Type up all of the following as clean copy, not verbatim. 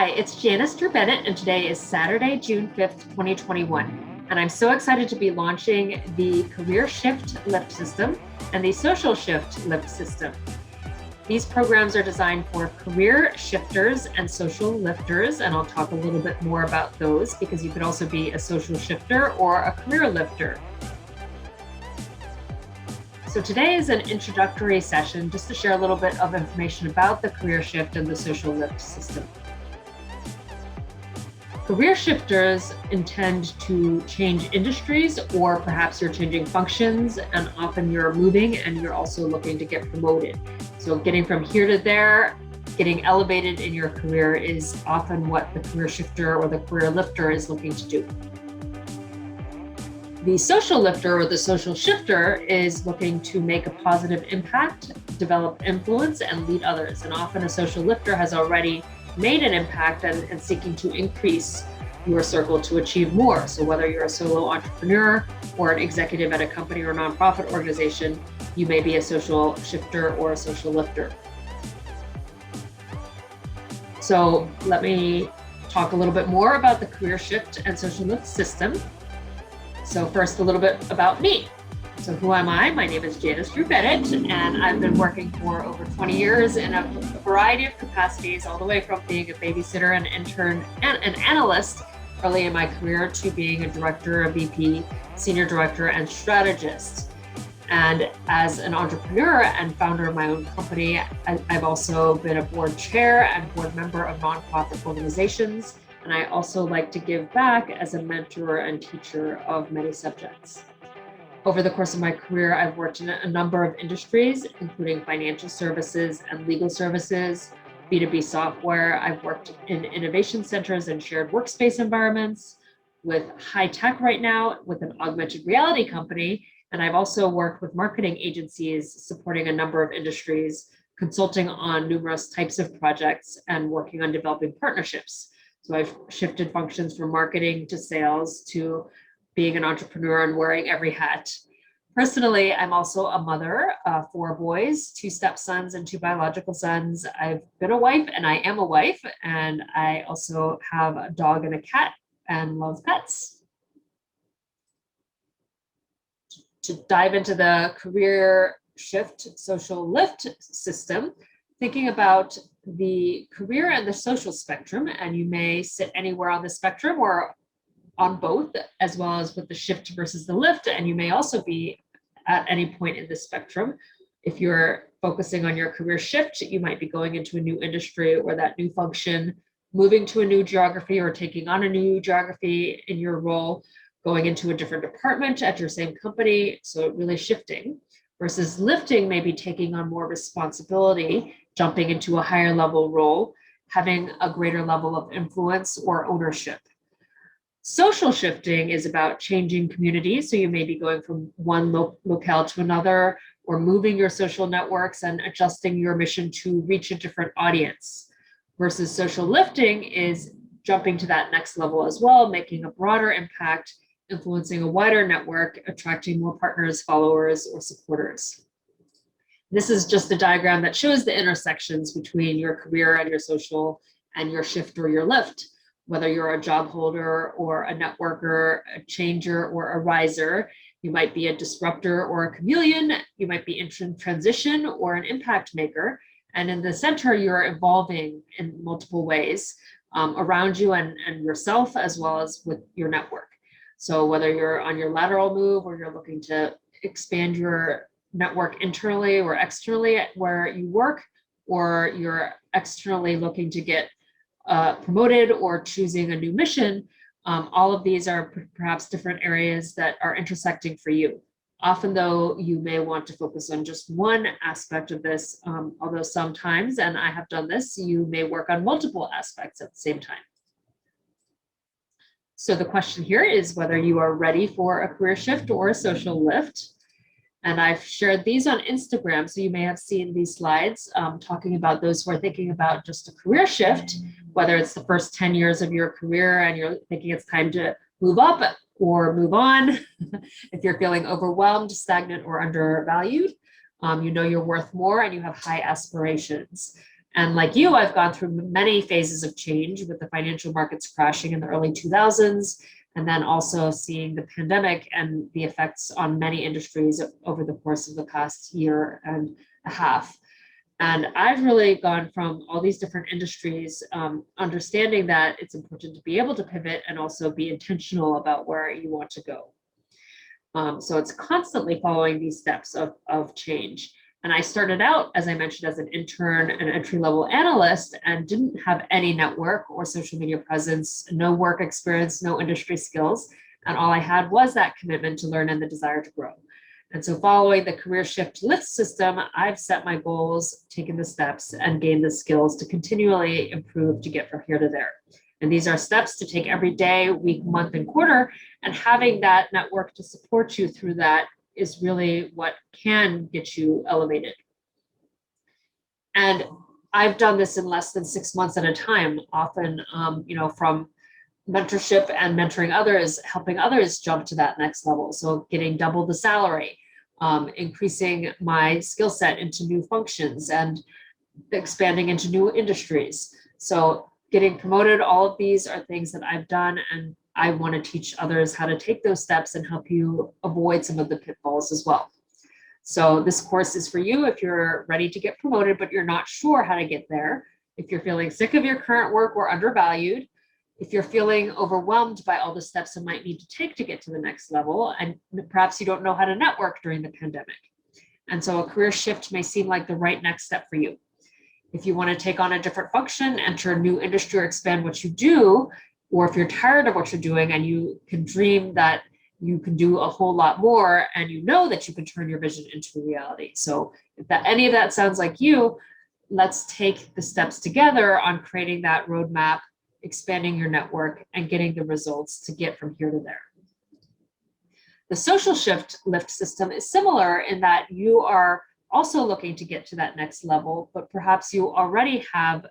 Hi, it's Dru-Bennett, and today is Saturday, June 5th, 2021. And I'm so excited to be launching the Career Shift Lift System and the Social Shift Lift System. These programs are designed for career shifters and social lifters, and I'll talk a little bit more about those because you could also be a social shifter or a career lifter. So today is an introductory session just to share a little bit of information about the career shift and the social lift system. Career shifters intend to change industries, or perhaps you're changing functions, and often you're moving and you're also looking to get promoted. So getting from here to there, getting elevated in your career is often what the career shifter or the career lifter is looking to do. The social lifter or the social shifter is looking to make a positive impact, develop influence, and lead others. And often a social lifter has already made an impact and seeking to increase your circle to achieve more. So whether you're a solo entrepreneur or an executive at a company or nonprofit organization, you may be a social shifter or a social lifter. So let me talk a little bit more about the career shift and social lift system. So first, a little bit about me. So who am I? My name is Dru-Bennett, and I've been working for over 20 years in a variety of capacities, all the way from being a babysitter, an intern, and an analyst early in my career to being a director, a VP, senior director, and strategist. And as an entrepreneur and founder of my own company, I've also been a board chair and board member of nonprofit organizations. And I also like to give back as a mentor and teacher of many subjects. Over the course of my career, I've worked in a number of industries, including financial services and legal services, B2B software. I've worked in innovation centers and shared workspace environments, with high tech right now, with an augmented reality company. And I've also worked with marketing agencies supporting a number of industries, consulting on numerous types of projects, and working on developing partnerships. So I've shifted functions from marketing to sales to being an entrepreneur and wearing every hat. Personally, I'm also a mother of 4 boys, 2 stepsons and 2 biological sons. I've been a wife and I am a wife, and I also have a dog and a cat and love pets. To dive into the career shift social lift system, thinking about the career and the social spectrum, and you may sit anywhere on the spectrum or on both, as well as with the shift versus the lift. And you may also be at any point in the spectrum. If you're focusing on your career shift, you might be going into a new industry or that new function, moving to a new geography or taking on a new geography in your role, going into a different department at your same company. So really shifting. Versus lifting, maybe taking on more responsibility, jumping into a higher level role, having a greater level of influence or ownership. Social shifting is about changing communities. So you may be going from one locale to another, or moving your social networks and adjusting your mission to reach a different audience. Versus social lifting is jumping to that next level as well, making a broader impact, influencing a wider network, attracting more partners, followers, or supporters. This is just a diagram that shows the intersections between your career and your social and your shift or your lift. Whether you're a job holder or a networker, a changer or a riser, you might be a disruptor or a chameleon, you might be in transition or an impact maker. And in the center, you're evolving in multiple ways around you and yourself, as well as with your network. So whether you're on your lateral move or you're looking to expand your network internally or externally at where you work, or you're externally looking to get promoted or choosing a new mission, all of these are perhaps different areas that are intersecting for you. Often though, you may want to focus on just one aspect of this, although sometimes, and I have done this, you may work on multiple aspects at the same time. So the question here is whether you are ready for a career shift or a social lift. And I've shared these on Instagram, so you may have seen these slides talking about those who are thinking about just a career shift, whether it's the first 10 years of your career and you're thinking it's time to move up or move on. If you're feeling overwhelmed, stagnant, or undervalued, you know you're worth more and you have high aspirations. And like you, I've gone through many phases of change, with the financial markets crashing in the early 2000s, and then also seeing the pandemic and the effects on many industries over the course of the past year and a half. And I've really gone from all these different industries, understanding that it's important to be able to pivot and also be intentional about where you want to go. So it's constantly following these steps of change. And I started out, as I mentioned, as an intern and entry-level analyst, and didn't have any network or social media presence, no work experience, no industry skills. And all I had was that commitment to learn and the desire to grow. And so following the career shift lift system, I've set my goals, taken the steps, and gained the skills to continually improve to get from here to there. And these are steps to take every day, week, month, and quarter. And having that network to support you through that is really what can get you elevated. And I've done this in less than 6 months at a time, often, from mentorship and mentoring others, helping others jump to that next level. So getting double the salary, increasing my skill set into new functions, and expanding into new industries. So getting promoted, all of these are things that I've done, and I want to teach others how to take those steps and help you avoid some of the pitfalls as well. So this course is for you if you're ready to get promoted, but you're not sure how to get there. If you're feeling sick of your current work or undervalued, if you're feeling overwhelmed by all the steps you might need to take to get to the next level, and perhaps you don't know how to network during the pandemic. And so a career shift may seem like the right next step for you. If you want to take on a different function, enter a new industry, or expand what you do, or if you're tired of what you're doing and you can dream that you can do a whole lot more, and you know that you can turn your vision into reality. So if any of that sounds like you, let's take the steps together on creating that roadmap, expanding your network, and getting the results to get from here to there. The social shift lift system is similar in that you are also looking to get to that next level, but perhaps you already have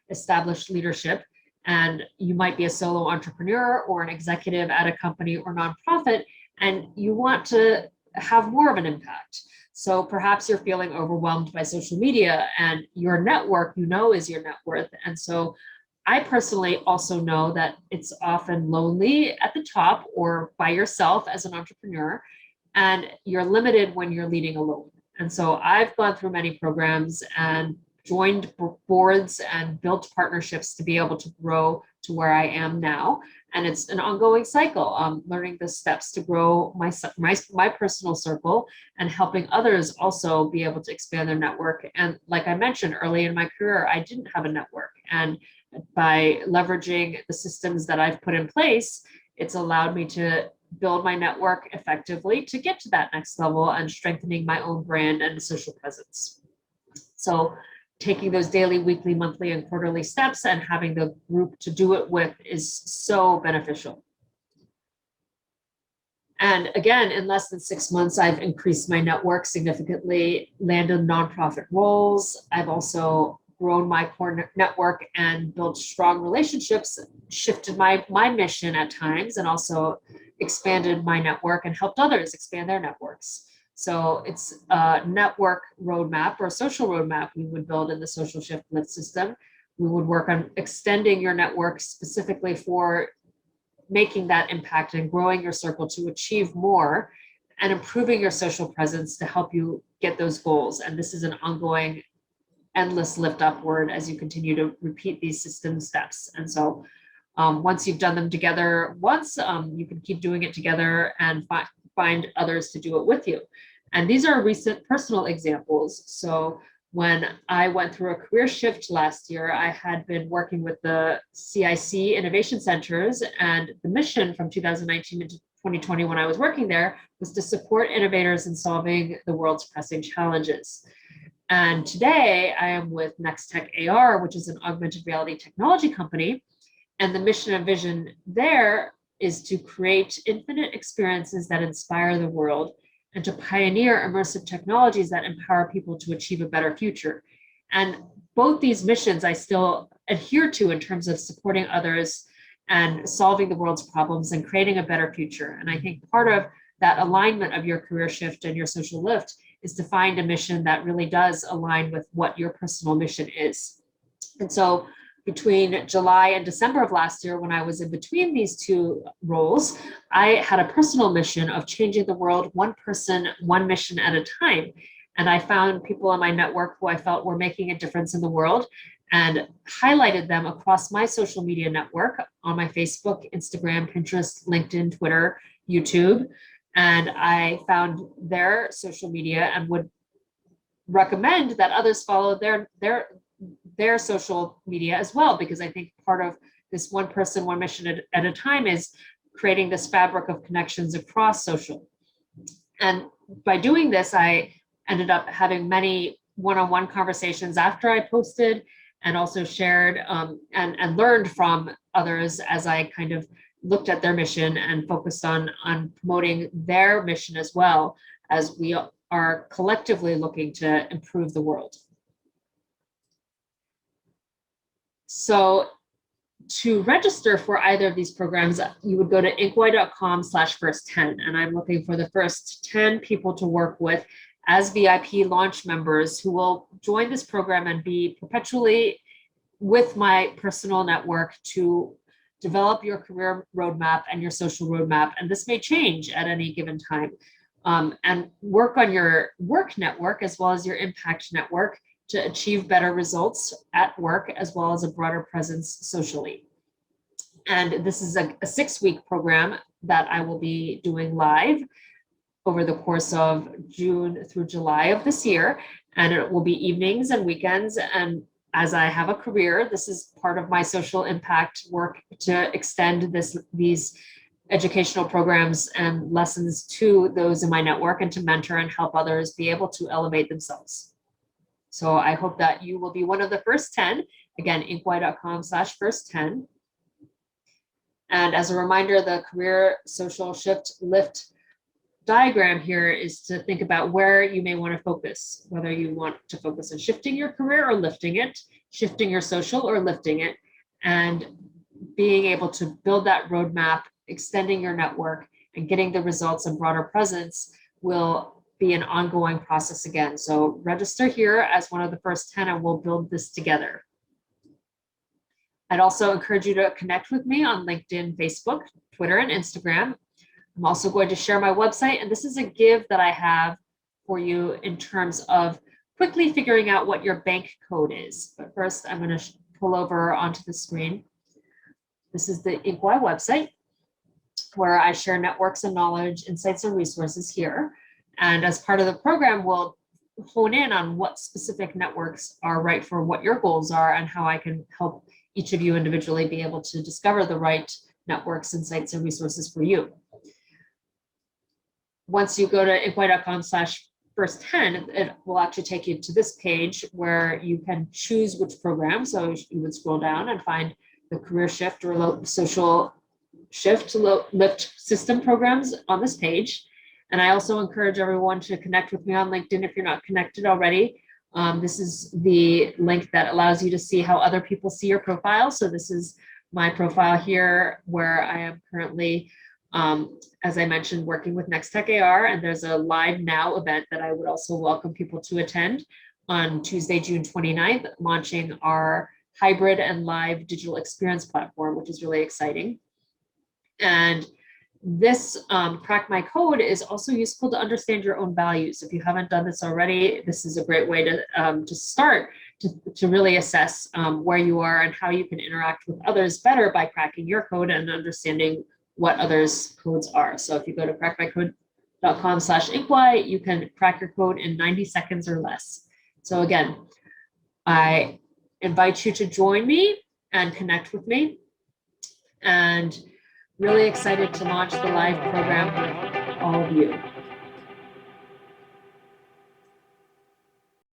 established leadership, and you might be a solo entrepreneur or an executive at a company or nonprofit, and you want to have more of an impact. So perhaps you're feeling overwhelmed by social media, and your network, is your net worth. And so I personally also know that it's often lonely at the top or by yourself as an entrepreneur, and you're limited when you're leading alone. And so I've gone through many programs and joined boards and built partnerships to be able to grow to where I am now. And it's an ongoing cycle, learning the steps to grow my personal circle and helping others also be able to expand their network. And like I mentioned early in my career, I didn't have a network. And by leveraging the systems that I've put in place, it's allowed me to build my network effectively to get to that next level and strengthening my own brand and social presence. So taking those daily, weekly, monthly, and quarterly steps and having the group to do it with is so beneficial. And again, in less than 6 months, I've increased my network significantly, landed nonprofit roles. I've also grown my core network and built strong relationships, shifted my mission at times, and also expanded my network and helped others expand their networks. So it's a network roadmap or a social roadmap we would build in the social shift lift system. We would work on extending your network specifically for making that impact and growing your circle to achieve more, and improving your social presence to help you get those goals. And this is an ongoing, endless lift upward as you continue to repeat these system steps. And so once you've done them together once, you can keep doing it together and find others to do it with you. And these are recent personal examples. So when I went through a career shift last year, I had been working with the CIC Innovation Centers, and the mission from 2019 into 2020 when I was working there was to support innovators in solving the world's pressing challenges. And today I am with Nextech AR, which is an augmented reality technology company. And the mission and vision there is to create infinite experiences that inspire the world and to pioneer immersive technologies that empower people to achieve a better future. And both these missions I still adhere to in terms of supporting others and solving the world's problems and creating a better future. And I think part of that alignment of your career shift and your social lift is to find a mission that really does align with what your personal mission is. And so between July and December of last year, when I was in between these two roles, I had a personal mission of changing the world one person, one mission at a time. And I found people in my network who I felt were making a difference in the world and highlighted them across my social media network on my Facebook, Instagram, Pinterest, LinkedIn, Twitter, YouTube. And I found their social media and would recommend that others follow their social media as well, because I think part of this one person, one mission at a time is creating this fabric of connections across social. And by doing this, I ended up having many one-on-one conversations after I posted, and also shared and learned from others as I kind of looked at their mission and focused on promoting their mission as well, as we are collectively looking to improve the world. So to register for either of these programs, you would go to inkwhy.com/first10, and I'm looking for the first 10 people to work with as VIP launch members who will join this program and be perpetually with my personal network to develop your career roadmap and your social roadmap. And this may change at any given time. And work on your work network as well as your impact network to achieve better results at work, as well as a broader presence socially. And this is a 6-week program that I will be doing live over the course of June through July of this year. And it will be evenings and weekends. And as I have a career, this is part of my social impact work to extend these educational programs and lessons to those in my network and to mentor and help others be able to elevate themselves. So I hope that you will be one of the first 10. Again, inkwhy.com/first10. And as a reminder, the career social shift lift diagram here is to think about where you may want to focus, whether you want to focus on shifting your career or lifting it, shifting your social or lifting it, and being able to build that roadmap, extending your network, and getting the results and broader presence will be an ongoing process again. So register here as one of the first 10 and we'll build this together. I'd also encourage you to connect with me on LinkedIn, Facebook, Twitter, and Instagram. I'm also going to share my website, and this is a give that I have for you in terms of quickly figuring out what your bank code is. But first, I'm going to pull over onto the screen. This is the Inkwhy website, where I share networks and knowledge, insights, and resources here. And as part of the program, we'll hone in on what specific networks are right for what your goals are and how I can help each of you individually be able to discover the right networks, insights, and resources for you. Once you go to inkwhy.com/first10, it will actually take you to this page where you can choose which program. So you would scroll down and find the career shift or social shift lift system programs on this page. And I also encourage everyone to connect with me on LinkedIn if you're not connected already. This is the link that allows you to see how other people see your profile. So this is my profile here, where I am currently, as I mentioned, working with Next Tech AR, and there's a Live Now event that I would also welcome people to attend on Tuesday, June 29th, launching our hybrid and live digital experience platform, which is really exciting. And this Crack My Code is also useful to understand your own values. If you haven't done this already, this is a great way to start to really assess where you are and how you can interact with others better by cracking your code and understanding what others' codes are. So if you go to crackmycode.com/inkwhy, you can crack your code in 90 seconds or less. So again, I invite you to join me and connect with me. And really excited to launch the live program with all of you.